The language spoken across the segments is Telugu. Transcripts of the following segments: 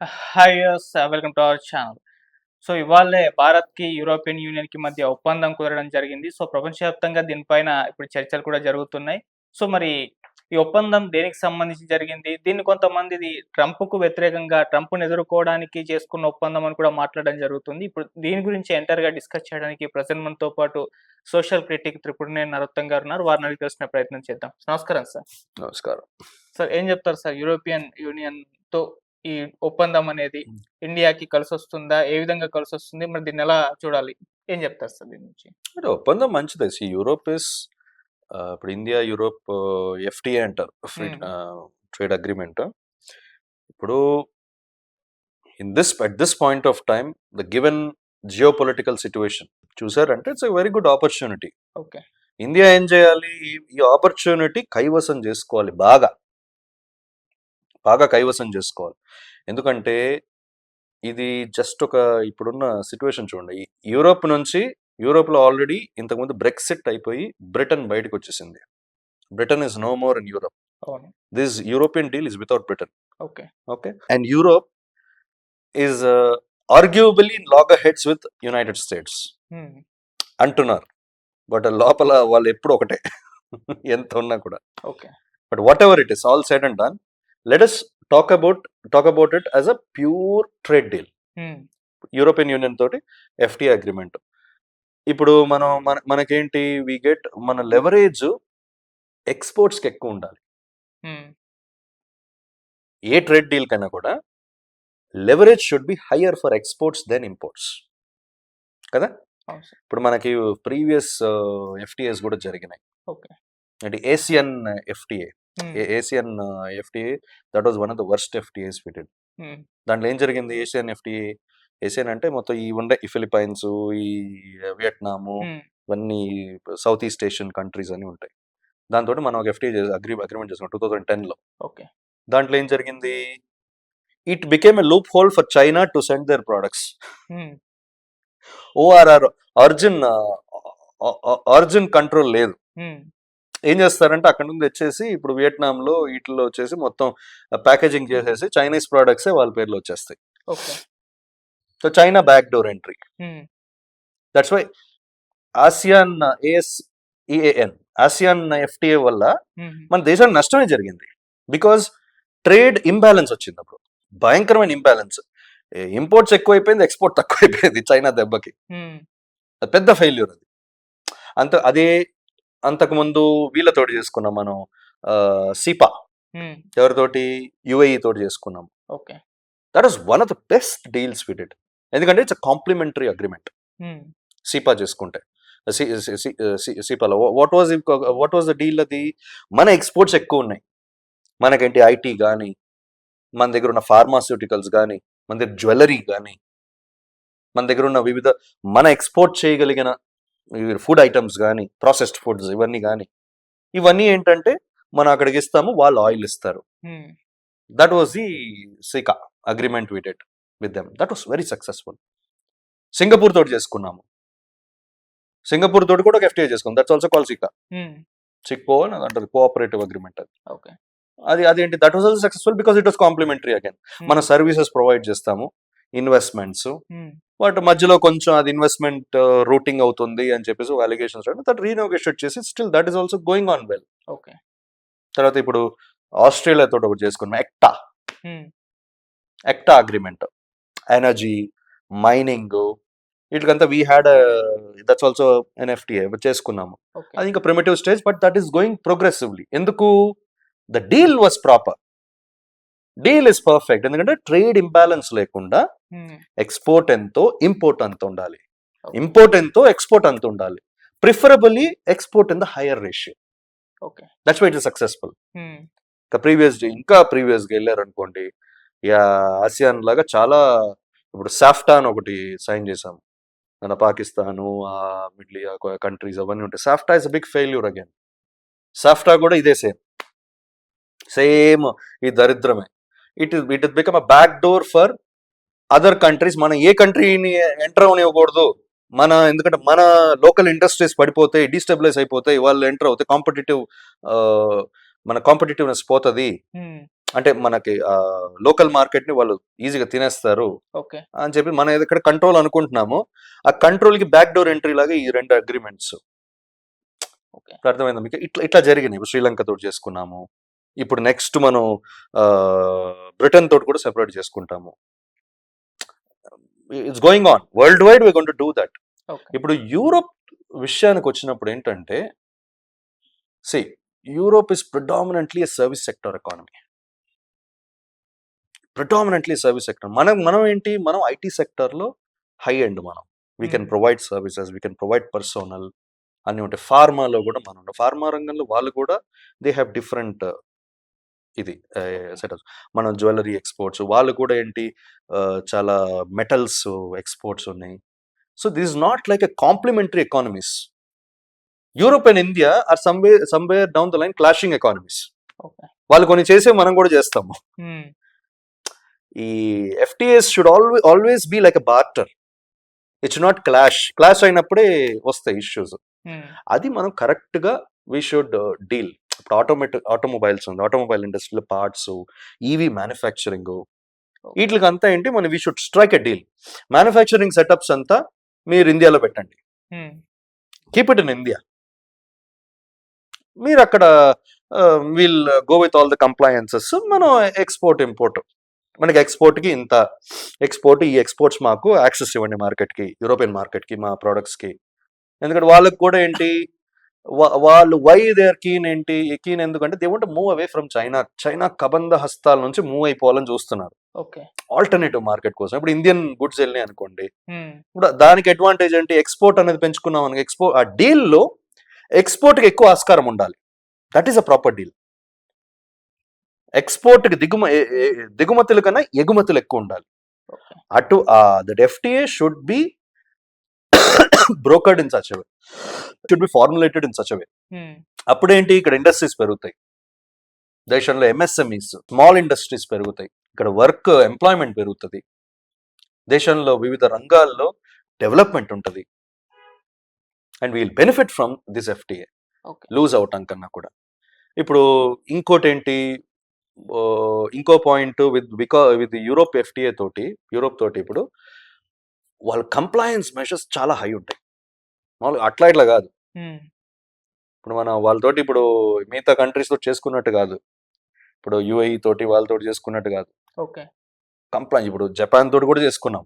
Hi welcome to our channel. So ఇవాళే భారత్‌కి, యూరోపియన్ యూనియన్‌కి మధ్య ఒప్పందం కుదరడం జరిగింది. సో ప్రపంచవ్యాప్తంగా దీనిపైన ఇప్పుడు చర్చలు కూడా జరుగుతున్నాయి. సో మరి ఈ ఒప్పందం దేనికి సంబంధించి జరిగింది? దీన్ని కొంతమందిది ట్రంప్‌కు వ్యతిరేకంగా ట్రంప్‌ని ఎదుర్కోవడానికి చేసుకున్న ఒప్పందం అని కూడా మాట్లాడడం జరుగుతుంది. ఇప్పుడు దీని గురించి ఎంటర్‌గా డిస్కస్ చేయడానికి ప్రెజెంట్ మనతో పాటు సోషల్ క్రిటిక్ త్రిపురనేని నరోత్తం గారు ఉన్నారు. వారిని అడిగి తెలుసుకునే ప్రయత్నం చేద్దాం. నమస్కారం సార్. నమస్కారం. సార్ ఏం చెప్తారు సార్? యూరోపియన్ యూనియన్‌తో ఈ ఒప్పందం అనేది ఇండియాకి కలిసొస్తుందా? ఏ విధంగా కలిసొస్తుంది? మరి దీన్ని ఎలా చూడాలి? ఏం చెప్తారు సార్ దీని నుంచి? అంటే ఒప్పందం మంచిదే. యూరోప్ ఇస్ ఇప్పుడు ఇండియా, యూరోప్ ఎఫ్‌టిఏ అంటారు. Free trade agreement. ఇప్పుడు at this point of time the given geopolitical situation చూసారంటే it's a very good opportunity. Okay. India ఏం చేయాలి? ఈ ఆపర్చునిటీ కైవసం చేసుకోవాలి. బాగా కైవసం చేసుకోవాలి. ఎందుకంటే ఇది జస్ట్ ఇప్పుడున్న సిట్యుయేషన్ చూడండి. యూరోప్‌లో ఆల్రెడీ ఇంతకుముందు బ్రెక్సిట్ అయిపోయి బ్రిటన్ బయటకు వచ్చేసింది. Britain is no more in Europe. అవును. This European deal is without Britain. Okay. Okay. And Europe is arguably in loggerheads with United States అంటున్నారు. బట్ లోపల వాళ్ళు ఎప్పుడు ఒకటే ఎంత ఉన్నా కూడా. ఓకే. But whatever it is all said and done, let us talk about it as a pure trade deal. European Union తోటి ఎఫ్‌టిఏ అగ్రిమెంట్. ఇప్పుడు మనకేంటి వి గెట్ మన లెవరేజ్ ఎక్స్‌పోర్ట్స్‌కి ఎక్కువ ఉండాలి. ఏ ట్రేడ్ డీల్ కన్నా కూడా leverage should be higher for exports than imports కదా. ఇప్పుడు మనకి ప్రీవియస్ ఎఫ్‌టిఏస్ కూడా జరిగినాయి. ఓకే. అంటే ASEAN FTA that was one of the worst FTAs we did. దాంట్లో ఏం జరిగింది? ఏసియన్ అంటే మొత్తం ఈ ఫిలిప్పైన్స్, ఈ వియట్నాము, ఇవన్నీ సౌత్ ఈస్ట్ ఏషియన్ కంట్రీస్ అని ఉంటాయి. దాంతో మనం ఒక ఎఫ్‌టిఏ అగ్రిమెంట్ చేసుకున్నాం 2010లో. ఓకే. దాంట్లో ఏం జరిగింది? It became a loop whole for China to send their products. ORR origin control లేదు. ఏం చేస్తారంటే అక్కడ నుంచి తెచ్చేసి ఇప్పుడు వియట్నాంలో వీటిలో వచ్చేసి మొత్తం ప్యాకేజింగ్ చేసేసి చైనీస్ ప్రోడక్ట్సే వాళ్ళ పేర్లో వచ్చేస్తాయి. So China back door entry. That's why ASEAN FTA వల్ల మన దేశానికి నష్టమే జరిగింది. బికాజ్ ట్రేడ్ ఇంబ్యాలెన్స్ వచ్చింది. అప్పుడు భయంకరమైన ఇంబ్యాలెన్స్. ఇంపోర్ట్స్ ఎక్కువైపోయింది, ఎక్స్పోర్ట్ తక్కువైపోయింది చైనా దెబ్బకి. పెద్ద ఫెయిల్యూర్ అది. అదే అంతకుముందు వీళ్ళతోటి చేసుకున్నాం మనం, సిపా ఎవరితోటి, యుఏఈ తోటి చేసుకున్నాం. Okay. That is one of the best deals we did. ఎందుకంటే it's a complementary agreement. CEPA చేసుకుంటే సిపాలో వాట్ వాజ్ ద డీల్? అది మన ఎక్స్పోర్ట్స్ ఎక్కువ ఉన్నాయి. మనకేంటి ఐటీ కానీ, మన దగ్గర ఉన్న ఫార్మాస్యూటికల్స్ కానీ, మన దగ్గర జ్యువెలరీ కానీ, మన దగ్గర ఉన్న వివిధ మన ఎక్స్పోర్ట్ చేయగలిగిన ఫుడ్ ఐటమ్స్ కానీ, ప్రాసెస్డ్ ఫుడ్స్ ఇవన్నీ ఏంటంటే మనం అక్కడికి ఇస్తాము, వాళ్ళు ఆయిల్ ఇస్తారు. That was the CECA agreement we did with them. That was very successful. Singapore తోటి చేసుకున్నాము. సింగపూర్ తోటి కూడా ఒక ఎఫ్‌టిఏ చేసుకున్నాం. దట్స్ ఆల్సో కాల్ సిక్పో అని అంటారు, కోఆపరేటివ్ అగ్రిమెంట్. అది అదేంటి, that was also successful because it was complimentary again. మన సర్వీసెస్ ప్రొవైడ్ చేస్తాము, ఇన్వెస్ట్మెంట్స్, బట్ మధ్యలో కొంచెం అది ఇన్వెస్ట్మెంట్ రూటింగ్ అవుతుంది అని చెప్పేసి అలిగేషన్స్ దట్ రీనెగోషియేట్ చేసి still that is also going on well. Okay. తర్వాత ఇప్పుడు ఆస్ట్రేలియా తోటి ఒకటి చేసుకున్నాం, ఎక్టా అగ్రిమెంట్. ఎనర్జీ, మైనింగ్, వీటికంతా we had that's also an FTA చేసుకున్నాము. అది ఇంకా primitive stage, but that is going progressively. ఎందుకు? The deal was proper. Deal is perfect. ఎందుకంటే ట్రేడ్ ఇంబ్యాలెన్స్ లేకుండా ఎక్స్పోర్ట్ ఎంతో ఇంపోర్ట్ అంత ఉండాలి, ఇంపోర్ట్ ఎంతో ఎక్స్పోర్ట్ అంత ఉండాలి. Preferably export in the higher ratio. That's why it is successful. ఇంకా ప్రీవియస్గా వెళ్ళారు అనుకోండి, ఆసియాన్ లాగా చాలా, ఇప్పుడు సాఫ్టా అని ఒకటి సైన్ చేసాము. మన పాకిస్తాను, మిడిల్ కంట్రీస్ అవన్నీ ఉంటాయి. SAFTA is a big failure again. SAFTA కూడా ఇదే సేమ్ ఈ దరిద్రమే. It become a back door for other countries. మనం ఏ కంట్రీని ఎంటర్ అవనివ్వకూడదు. ఎందుకంటే మన లోకల్ ఇండస్ట్రీస్ పడిపోతాయి, డిస్టెబిలైజ్ అయిపోతాయి, వాళ్ళు ఎంటర్ అవుతాయి, మన కాంపిటేటివ్నెస్ పోతుంది. అంటే మనకి లోకల్ మార్కెట్ ని వాళ్ళు ఈజీగా తినేస్తారు ఓకే. అని చెప్పి మనం ఎక్కడ కంట్రోల్ అనుకుంటున్నామో ఆ కంట్రోల్ కి బ్యాక్ డోర్ ఎంట్రీ లాగా ఈ 2 అగ్రిమెంట్స్. ఓకే. అర్థమైందా మీకు? ఇట్లా ఇట్లా జరిగినాయి. ఇప్పుడు శ్రీలంక తోటి చేసుకున్నాము, ఇప్పుడు నెక్స్ట్ మనం బ్రిటన్ తోటి కూడా సెపరేట్ చేసుకుంటాము. It's going on world wide we going to do that. Okay. ఇప్పుడు యూరోప్ విషయానికి వచ్చినప్పుడు ఏంటంటే, see Europe is predominantly service sector economy. Predominantly service sector. మనం ఏంటి, మనం ఐటీ సెక్టర్లో హై ఎండ్. మనం we can provide services, we can provide personnel అన్ని ఉంటాయి. ఫార్మాలో కూడా మనం ఉంటాం. ఫార్మా రంగంలో వాళ్ళు కూడా దే హ్యావ్ డిఫరెంట్ ఇది సెటప్స్. మనం జ్యువెలరీ ఎక్స్పోర్ట్స్, వాళ్ళు కూడా ఏంటి చాలా మెటల్స్ ఎక్స్పోర్ట్స్ ఉన్నాయి. So this is not like a complimentary economies. Europe and India are somewhere down the line clashing economies. Okay. వాళ్ళు కొన్ని చేసే మనం కూడా చేస్తాము. ఈ FTAs should always be like a barter. It's not clash అయినప్పుడే వస్తాయి ఇష్యూస్. అది మనం కరెక్ట్ గా వీ షుడ్ డీల్. ఇప్పుడు ఆటోమొబైల్స్ ఉంది, ఆటోమొబైల్ ఇండస్ట్రీలో పార్ట్స్, ఈవీ మ్యానుఫ్యాక్చరింగ్, వీటికి అంతా ఏంటి మనం we should strike a deal. Manufacturing setups అంతా మీరు ఇండియాలో పెట్టండి, కీప్ ఇట్ ఇన్ ఇండియా. మీరు అక్కడ will go with all the compliances. మనం ఎక్స్పోర్ట్ ఇంపోర్ట్, మనకి ఎక్స్పోర్ట్కి ఇంత ఎక్స్పోర్ట్, ఈ ఎక్స్పోర్ట్స్ మాకు యాక్సెస్ ఇవ్వండి మార్కెట్కి, యూరోపియన్ మార్కెట్కి మా ప్రోడక్ట్స్కి. ఎందుకంటే వాళ్ళకి కూడా ఏంటి, వాళ్ళు వై దే ఆర్ కీన్ ఏంటి, కీన్ ఎందుకంటే they want move away from China కబంధ హస్తాల నుంచి మూవ్ అయిపోవాలని చూస్తున్నారు ఆల్టర్నేటివ్ మార్కెట్ కోసం. ఇప్పుడు ఇండియన్ గుడ్స్ వెళ్ళినాయి అనుకోండి, ఇప్పుడు దానికి అడ్వాంటేజ్ ఏంటి, ఎక్స్పోర్ట్ అనేది పెంచుకున్నాం అనుకో, ఆ డీల్లో ఎక్స్పోర్ట్కి ఎక్కువ ఆస్కారం ఉండాలి. That is a proper deal. ఎక్స్పోర్ట్కి దిగుమతుల కన్నా ఎగుమతులు ఎక్కువ ఉండాలి. అటు that FTA should be brokered in such a way, should be formulated in such a way. అప్పుడేంటి, ఇక్కడ ఇండస్ట్రీస్ పెరుగుతాయి, దేశంలో ఎంఎస్ఎంఈస్ స్మాల్ ఇండస్ట్రీస్ పెరుగుతాయి, ఇక్కడ వర్క్ ఎంప్లాయ్మెంట్ పెరుగుతుంది, దేశంలో వివిధ రంగాల్లో డెవలప్మెంట్ ఉంటుంది. And we'll benefit from this FTA, lose అవటం కన్నా కూడా. ఇప్పుడు ఇంకోటి ఏంటి, ఇంకో పాయింట్ విత్ యూరోప్ ఎఫ్టిఏ తోటి, యూరోప్ తోటి ఇప్పుడు వాళ్ళ కంప్లయన్స్ మెషర్స్ చాలా హై ఉంటాయి. మామూలుగా అట్లా ఇట్లా కాదు. ఇప్పుడు మనం వాళ్ళతోటి ఇప్పుడు మిగతా కంట్రీస్ తోటి చేసుకున్నట్టు కాదు, ఇప్పుడు యుఏఈ తోటి వాళ్ళతోటి చేసుకున్నట్టు కాదు. కంప్లైన్స్ ఇప్పుడు జపాన్ తోటి కూడా చేసుకున్నాం,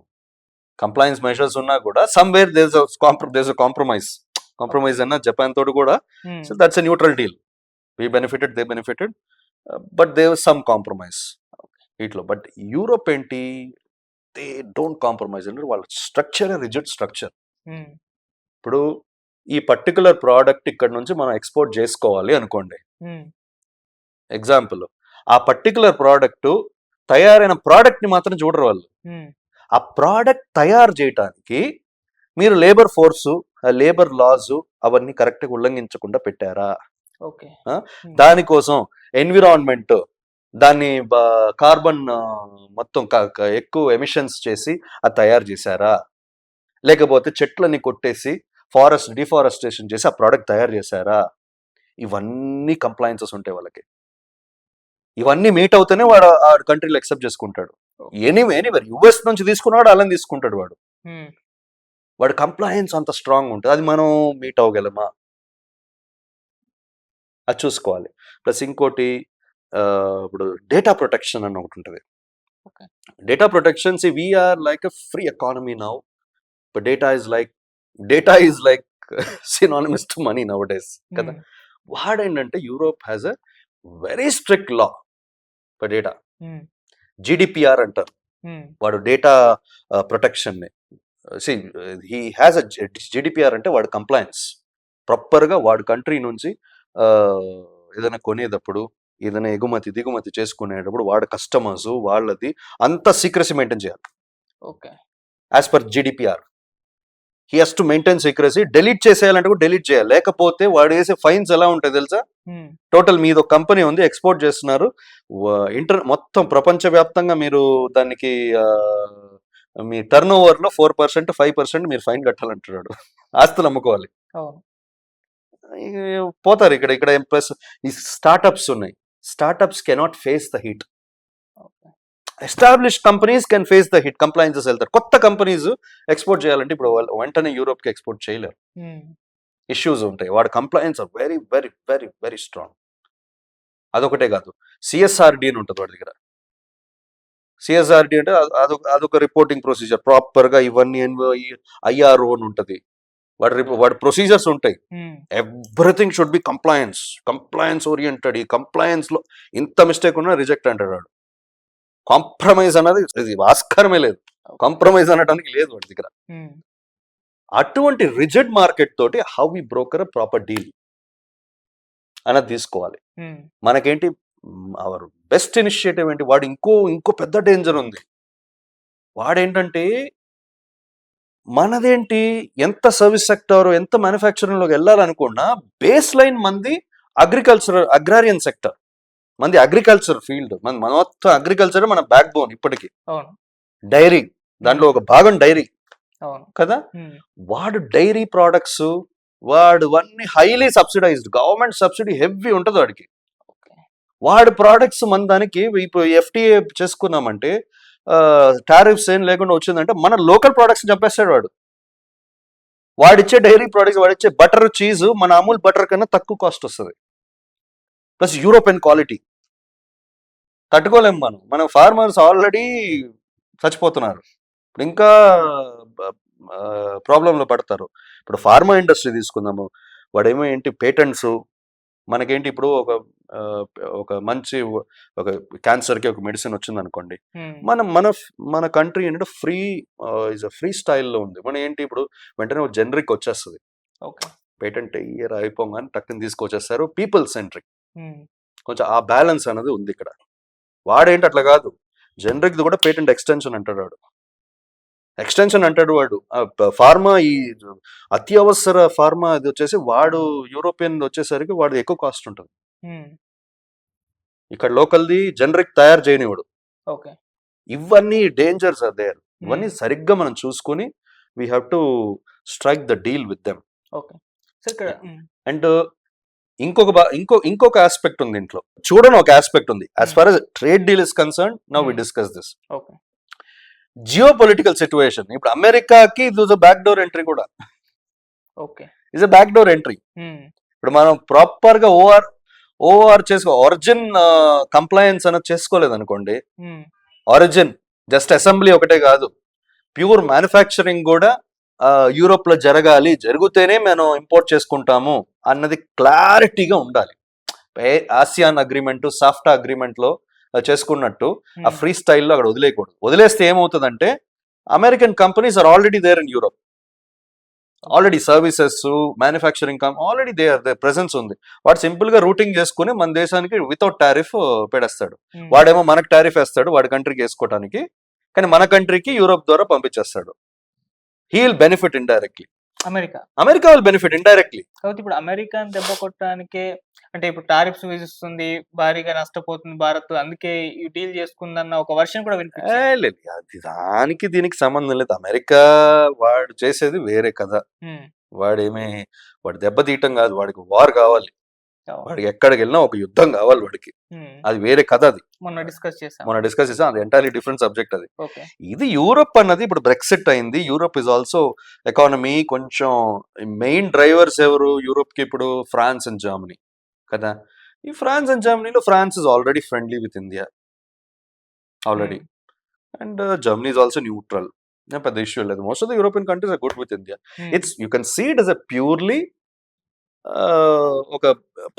కంప్లయన్స్ మెషర్స్ ఉన్నా కూడా సమ్వేర్ దేస్ కాంప్రమైజ్ అన్న జపాన్ తోటి కూడా. So that's a neutral deal. we benefited, they benefited, but there was some compromise ఇట్లా. బట్ యూరోప్ ఏంటి, దే డోంట్ కాంప్రమైజ్ అంటే వాళ్ళ స్ట్రక్చర్ రిజిడ్ స్ట్రక్చర్. ఇప్పుడు ఈ పర్టికులర్ ప్రోడక్ట్ ఇక్కడ నుంచి మనం ఎక్స్పోర్ట్ చేసుకోవాలి అనుకోండి, ఎగ్జాంపుల్, ఆ పర్టికులర్ ప్రోడక్ట్ తయారైన ప్రోడక్ట్ ని మాత్రం చూడరు వాళ్ళు. ఆ ప్రోడక్ట్ తయారు చేయటానికి మీరు లేబర్ ఫోర్సు, లేబర్ లాస్ అవన్నీ కరెక్ట్ గా ఉల్లంఘించకుండా పెట్టారా, దానికోసం ఎన్విరాన్మెంట్ దాన్ని కార్బన్ మొత్తం ఎక్కువ ఎమిషన్స్ చేసి అది తయారు చేశారా, లేకపోతే చెట్లని కొట్టేసి డిఫారెస్టేషన్ చేసి ఆ ప్రోడక్ట్ తయారు చేశారా, ఇవన్నీ కంప్లయన్సెస్ ఉంటాయి వాళ్ళకి. ఇవన్నీ మీట్ అవుతేనే వాడు ఆ కంట్రీలో యాక్సెప్ట్ చేసుకుంటాడు. ఎనీవేర్ యుఎస్ నుంచి తీసుకున్నాడు అలా తీసుకుంటాడు వాడు కంప్లయన్స్ అంత స్ట్రాంగ్ ఉంటుంది. అది మనం మీట్ అవ్వగలమా, అది చూసుకోవాలి. ప్లస్ ఇంకోటి, ఇప్పుడు డేటా ప్రొటెక్షన్ అని ఒకటి ఉంటుంది. Data protection, we are like a free economy now, but data is like synonymous to money nowadays కదా. వాడేంటంటే Europe has a very strict law for data, GDPR అంటారు. వాడు డేటా ప్రొటెక్షన్ ని హీ హ్యాస్ ఎ జీడిపిఆర్ అంటే వాడు కంప్లయన్స్ ప్రాపర్గా వాడు కంట్రీ నుంచి ఏదైనా కొనేటప్పుడు, ఏదైనా దిగుమతి చేసుకునేటప్పుడు వాడు కస్టమర్స్ వాళ్ళది అంత సీక్రసీ మెయింటైన్ చేయాలి. As per GDPR he has to maintain secrecy. Delete చేసేయాలంటే కూడా డెలీట్ చేయాలి, లేకపోతే వాడు వేసే ఫైన్స్ ఎలా ఉంటాయి తెలుసా. టోటల్ మీది ఒక కంపెనీ ఉంది, ఎక్స్పోర్ట్ చేస్తున్నారు, మొత్తం ప్రపంచవ్యాప్తంగా మీరు దానికి మీ టర్న్ ఓవర్ లో 4%, 5% మీరు ఫైన్ కట్టాలంటున్నాడు. ఆస్తులు అమ్ముకోవాలి, పోతారు. ఇక్కడ ప్లస్ ఈ స్టార్టప్స్ ఉన్నాయి, startups cannot face the heat. Establish companies can face the hit, compliances వెళ్తారు. కొత్త కంపెనీస్ ఎక్స్పోర్ట్ చేయాలంటే ఇప్పుడు వాళ్ళు వెంటనే యూరోప్కి ఎక్స్పోర్ట్ చేయలేరు, ఇష్యూస్ ఉంటాయి. వాడు compliances are very very very very strong. అదొకటే కాదు, సిఎస్ఆర్డి అని ఉంటుంది వాడి దగ్గర. సిఎస్ఆర్డి అంటే అదొక రిపోర్టింగ్ ప్రొసీజర్, ప్రాపర్గా ఇవన్నీ ఐఆర్ఓ అని ఉంటుంది. వాడి ప్రొసీజర్స్ ఉంటాయి. Everything should be compliance oriented. ఈ కంప్లయన్స్ లో ఇంత మిస్టేక్ ఉన్నా రిజెక్ట్ అంటాడు వాడు. కాంప్రమైజ్ అన్నది ఇది ఆస్కారమే లేదు, కాంప్రమైజ్ అనడానికి లేదు వాడి దగ్గర. అటువంటి రిజిడ్ మార్కెట్ తోటి how we broker proper deal అన్నది తీసుకోవాలి. మనకేంటి అవర్ బెస్ట్ ఇనిషియేటివ్ ఏంటి, వాడు ఇంకో పెద్ద డేంజర్ ఉంది. వాడేంటంటే మనదేంటి, ఎంత సర్వీస్ సెక్టర్ ఎంత మ్యానుఫ్యాక్చరింగ్ లోకి వెళ్ళాలనుకున్నా బేస్ లైన్ మంది అగ్రారియన్ సెక్టర్, మంది అగ్రికల్చర్ ఫీల్డ్, మన మొత్తం అగ్రికల్చర్ మన బ్యాక్ బోన్ ఇప్పటికి. డైరీ దాంట్లో ఒక భాగం డైరీ కదా. వాడు డైరీ ప్రోడక్ట్స్ వాడు అన్ని highly subsidised, government subsidy heavy ఉంటుంది వాడికి. వాడి ప్రోడక్ట్స్ మన దానికి ఇప్పుడు ఎఫ్టీఏ చేసుకున్నామంటే టారిఫ్స్ ఏం లేకుండా వచ్చిందంటే మన లోకల్ ప్రోడక్ట్స్ చంపేస్తాడు వాడు. వాడిచ్చే డైరీ ప్రోడక్ట్స్, వాడిచ్చే బటర్ చీజ్ మన అమూల్ బటర్ కన్నా తక్కువ కాస్ట్ వస్తుంది, ప్లస్ యూరోపియన్ క్వాలిటీ. తట్టుకోలేము మన ఫార్మర్స్ ఆల్రెడీ చచ్చిపోతున్నారు, ఇప్పుడు ఇంకా ప్రాబ్లంలో పడతారు. ఇప్పుడు ఫార్మా ఇండస్ట్రీ తీసుకుందాము, వాడేమో ఏంటి పేటెంట్స్, మనకేంటి ఇప్పుడు ఒక మంచి ఒక క్యాన్సర్కి ఒక మెడిసిన్ వచ్చింది అనుకోండి, మన కంట్రీ ఏంటంటే ఫ్రీ స్టైల్లో ఉంది. మన ఏంటి ఇప్పుడు వెంటనే ఒక జనరిక్ వచ్చేస్తుంది, పేటెంట్ ఇయర్ అయిపోగానే టక్కుని తీసుకొచ్చేస్తారు. పీపుల్ సెంట్రిక్, కొంచెం ఆ బ్యాలెన్స్ అనేది ఉంది ఇక్కడ. వాడేంటి అట్లా కాదు, జనరిక్ కూడా పేటెంట్ ఎక్స్టెన్షన్ అంటాడు వాడు. ఫార్మా ఈ అత్యవసర ఫార్మా అది వచ్చేసి వాడు యూరోపియన్ వచ్చేసరికి వాడు ఎక్కువ కాస్ట్ ఉంటుంది. ఇక్కడ లోకల్ది జనరిక్ తయారు చేయనివాడు. ఇవన్నీ డేంజర్స్ ఆర్ దేర్. ఇవన్నీ సరిగ్గా మనం చూసుకుని we have to strike the deal with them. And ఇంకొక ఆస్పెక్ట్ ఉంది ఇంట్లో, చూడని ఒక ఆస్పెక్ట్ ఉంది. As far as trade deal is concern, now we discuss this. Geo political situation. ఇప్పుడు అమెరికాకి ఇది బ్యాక్ డోర్ ఎంట్రీ కూడా, ఇస్ బ్యాక్ డోర్ ఎంట్రీ. ఇప్పుడు మనం ప్రాపర్ గా ఓఆర్ ఒరిజిన్ కంప్లయన్స్ అనేది చేసుకోలేదు అనుకోండి, ఒరిజిన్ జస్ట్ అసెంబ్లీ ఒకటే కాదు, ప్యూర్ మ్యానుఫ్యాక్చరింగ్ కూడా యూరోప్ లో జరగాలి, జరిగితేనే మనం ఇంపోర్ట్ చేసుకుంటాము అన్నది క్లారిటీగా ఉండాలి. ఆసియాన్ అగ్రిమెంట్, సాఫ్టా అగ్రిమెంట్ లో చేసుకున్నట్టు ఆ ఫ్రీ స్టైల్లో అక్కడ వదిలేయకూడదు. వదిలేస్తే ఏమవుతుందంటే American companies are already there in Europe, already services manufacturing already their presence ఉంది. వాడు సింపుల్ గా రూటింగ్ చేసుకుని మన దేశానికి వితౌట్ టారిఫ్ పెడేస్తాడు. వాడేమో మనకు టారిఫ్ వేస్తాడు వాడి కంట్రీకి వేసుకోవడానికి, కానీ మన కంట్రీకి యూరోప్ ద్వారా పంపించేస్తాడు. He will benefit indirectly. America will benefit indirectly. కాబట్టి ఇప్పుడు అమెరికాని దెబ్బ కొట్టడానికే, అంటే ఇప్పుడు టారిఫ్స్ విధిస్తుంది, భారీగా నష్టపోతుంది భారత్, అందుకే ఈ డీల్ చేసుకుందన్న ఒక వర్షన్ కూడా లేదు. దానికి దీనికి సంబంధం లేదు. అమెరికా వాడు చేసేది వేరే కదా. వాడు దెబ్బ తీయటం కాదు, వాడికి వార్ కావాలి, వాడికి ఎక్కడికి వెళ్ళినా ఒక యుద్ధం కావాలి వాడికి. అది వేరే కథ. అది మొన్న డిస్కస్ చేసాం, అది ఎంటైర్లీ డిఫరెంట్ సబ్జెక్ట్ అది. ఇది యూరోప్ అన్నది ఇప్పుడు బ్రెక్సిట్ అయింది. యూరోప్ ఇస్ ఆల్సో ఎకానమీ కొంచెం మెయిన్ డ్రైవర్స్ ఎవరు యూరోప్ కి ఇప్పుడు? ఫ్రాన్స్ అండ్ జర్మనీ కదా. ఈ ఫ్రాన్స్ అండ్ జర్మనీలో France is already friendly with India already, and Germany is also neutral, పెద్ద ఇష్యూ లేదు. Most of the European countries are good with India. You can see it as a purely ఒక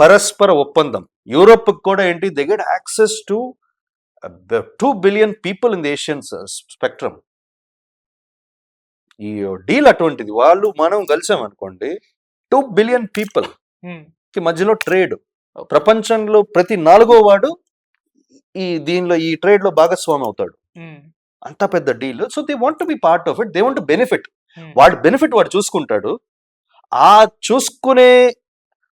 పరస్పర ఒప్పందం. యూరోప్ కూడా ఏంటి, they get access to 2 billion people in the Asian spectrum. ఈ డీల్ అటువంటిది. మనం కలిసామనుకోండి 2 billion పీపుల్ కి మధ్యలో ట్రేడ్, ప్రపంచంలో ప్రతి 4వ వాడు ఈ ట్రేడ్ లో భాగస్వామి అవుతాడు. అంత పెద్ద deal. So they want to be part of it, they want to benefit. వాడు బెనిఫిట్ వాడు చూసుకుంటాడు. ఆ చూసుకునే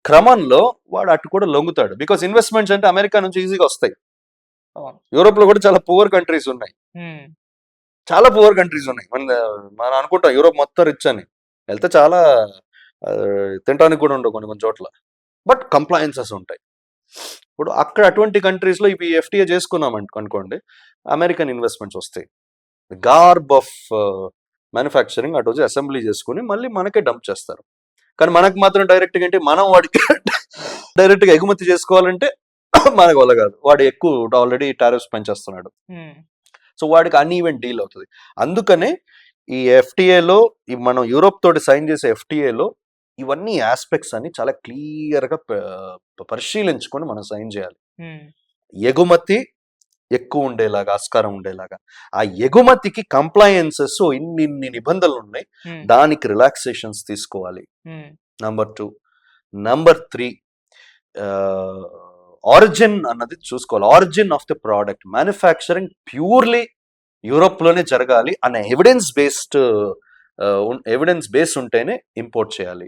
క్రమంలో వాడు అటు కూడా లొంగుతాడు. బికాస్ ఇన్వెస్ట్మెంట్స్ అంటే అమెరికా నుంచి ఈజీగా వస్తాయి. యూరోప్ లో కూడా చాలా పువర్ కంట్రీస్ ఉన్నాయి, మనం అనుకుంటాం యూరోప్ మొత్తం రిచ్ అని. వెళ్తే చాలా తినడానికి కూడా ఉండవు కొన్ని చోట్ల, బట్ కంప్లయన్సెస్ ఉంటాయి. ఇప్పుడు అక్కడ అటువంటి కంట్రీస్లో ఇవి ఎఫ్టీఏ చేసుకున్నాం అనుకోండి, అమెరికన్ ఇన్వెస్ట్మెంట్స్ వస్తాయి. గార్బ్ ఆఫ్ మ్యానుఫ్యాక్చరింగ్ అటు వచ్చి అసెంబ్లీ చేసుకుని మళ్ళీ మనకే డంప్ చేస్తారు. కానీ మనకు మాత్రం డైరెక్ట్గా ఏంటి, మనం వాడికి డైరెక్ట్గా ఎగుమతి చేసుకోవాలంటే మనకు వల్ల కాదు. వాడు ఎక్కువ ఆల్రెడీ టారిఫ్స్ పెంచేస్తున్నాడు. సో వాడికి అన్ఈవెన్ డీల్ అవుతుంది. అందుకనే ఈ ఎఫ్టీఏలో మనం యూరోప్ తోటి సైన్ చేసే ఎఫ్టీఏలో ఇవన్నీ ఆస్పెక్ట్స్ అన్ని చాలా క్లియర్గా పరిశీలించుకొని మనం సైన్ చేయాలి. ఎగుమతి ఎక్కువ ఉండేలాగా, ఆస్కారం ఉండేలాగా, ఆ ఎగుమతికి కంప్లయన్సెస్ ఇన్ని నిబంధనలు ఉన్నాయి, దానికి రిలాక్సేషన్స్ తీసుకోవాలి. నంబర్ 2. నంబర్ 3, ఆరిజిన్ అన్నది చూసుకోవాలి. Origin of the product, manufacturing purely యూరోప్లోనే జరగాలి అనే ఎవిడెన్స్ బేస్ ఉంటేనే ఇంపోర్ట్ చేయాలి.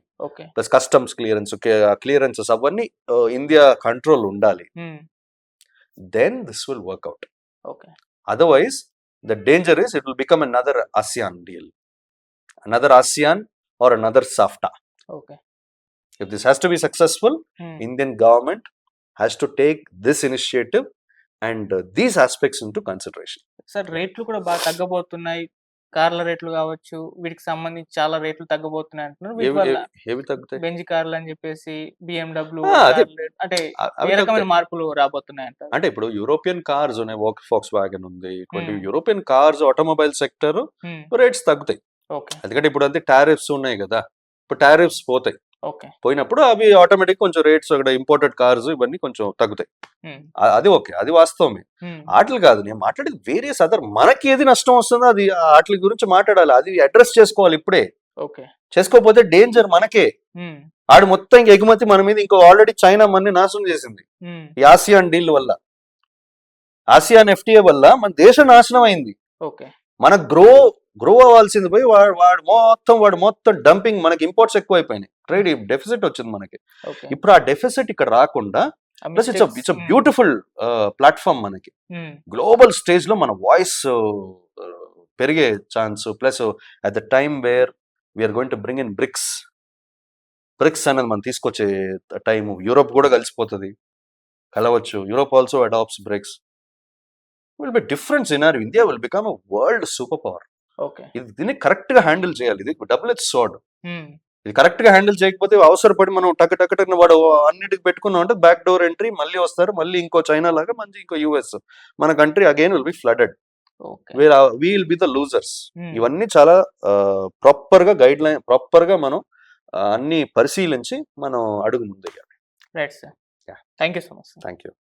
ప్లస్ కస్టమ్స్ క్లియరెన్సెస్ అవన్నీ ఇండియా కంట్రోల్ ఉండాలి. Then this will work out. Otherwise the danger is it will become another ASEAN deal, another ASEAN or another SAFTA. If this has to be successful, Indian government has to take this initiative and these aspects into consideration. Sir, రేట్లు కూడా బాగా తగ్గబోతున్నాయి. కార్ల రేట్లు కావచ్చు, వీటికి సంబంధించి చాలా రేట్లు తగ్గబోతున్నాయి అంటున్నారు. ఏవి తగ్గుతాయి? బెంజ్ కార్లు అని చెప్పేసి, BMW అదే. అంటే అవి ఏ రకమైన తగ్గుతాయి. మార్పులు రాబోతున్నాయి అంటారు? అంటే ఇప్పుడు యూరోపియన్ కార్స్ ఉన్నాయి, ఫాక్స్ వ్యాగన్ ఉంది, ఇటువంటి European cars automobile sector rates తగ్గుతాయి. ఎందుకంటే ఇప్పుడు అంతే టారిఫ్స్ ఉన్నాయి కదా, ఇప్పుడు టారిఫ్స్ పోతాయి. పోయినప్పుడు అవి ఆటోమేటిక్ కొంచెం రేట్స్ అక్కడ ఇంపోర్టెడ్ కార్స్ ఇవన్నీ కొంచెం తగ్గుతాయి. అది ఓకే, అది వాస్తవమే. ఆటలు కాదు నేను మాట్లాడేది, వేరియస్ అదర్ మనకి ఏది నష్టం వస్తుందో అది వాటి గురించి మాట్లాడాలి, అది అడ్రస్ చేసుకోవాలి ఇప్పుడే. చేసుకోకపోతే డేంజర్ మనకే. ఆడు మొత్తం ఇంక ఎగుమతి మన మీద, ఇంకో ఆల్రెడీ చైనా మనని నాశనం చేసింది ఈ ఆసియాన్ డీల్ వల్ల, ఆసియాన్ ఎఫ్టీఏ వల్ల మన దేశం నాశనం అయింది. మన గ్రో అవ్వాల్సింది పోయి వాడు మొత్తం డంపింగ్, మనకి ఇంపోర్ట్స్ ఎక్కువ అయిపోయినాయి, ట్రేడ్ డెఫిసిట్ వచ్చింది మనకి. ఇప్పుడు ఆ డెఫిసిట్ ఇక్కడ రాకుండా ప్లస్ ఇట్స్ బ్యూటిఫుల్ ప్లాట్ఫామ్ మనకి. గ్లోబల్ స్టేజ్ లో మన వాయిస్ పెరిగే chance, plus at the time where we are going to bring in BRICS అనేది మనం తీసుకొచ్చే టైం, యూరోప్ కూడా కలిసిపోతుంది, కలవచ్చు. Europe also adapts BRICS, will be different scenario. India will become a world super power. దీన్ని కరెక్ట్ గా హ్యాండిల్ చేయాలి. ఇది డబుల్ ఎడ్జ్ సోర్డ్. ఇది కరెక్ట్ గా హ్యాండిల్ చేయకపోతే అవసరపడి మనం టక్ వాడు అన్నిటికి పెట్టుకున్నాం అంటే బ్యాక్ డోర్ ఎంట్రీ, మళ్ళీ వస్తారు, మళ్ళీ ఇంకో చైనా లాగా, మంచి ఇంకో యుఎస్, మన country again will be flooded, where we will be the losers. ఇవన్నీ చాలా ప్రాపర్ గా గైడ్ లైన్, ప్రాపర్ గా మనం అన్ని పరిశీలించి మనం అడుగు ముందుగా. Right sir, thank you so much. Thank you.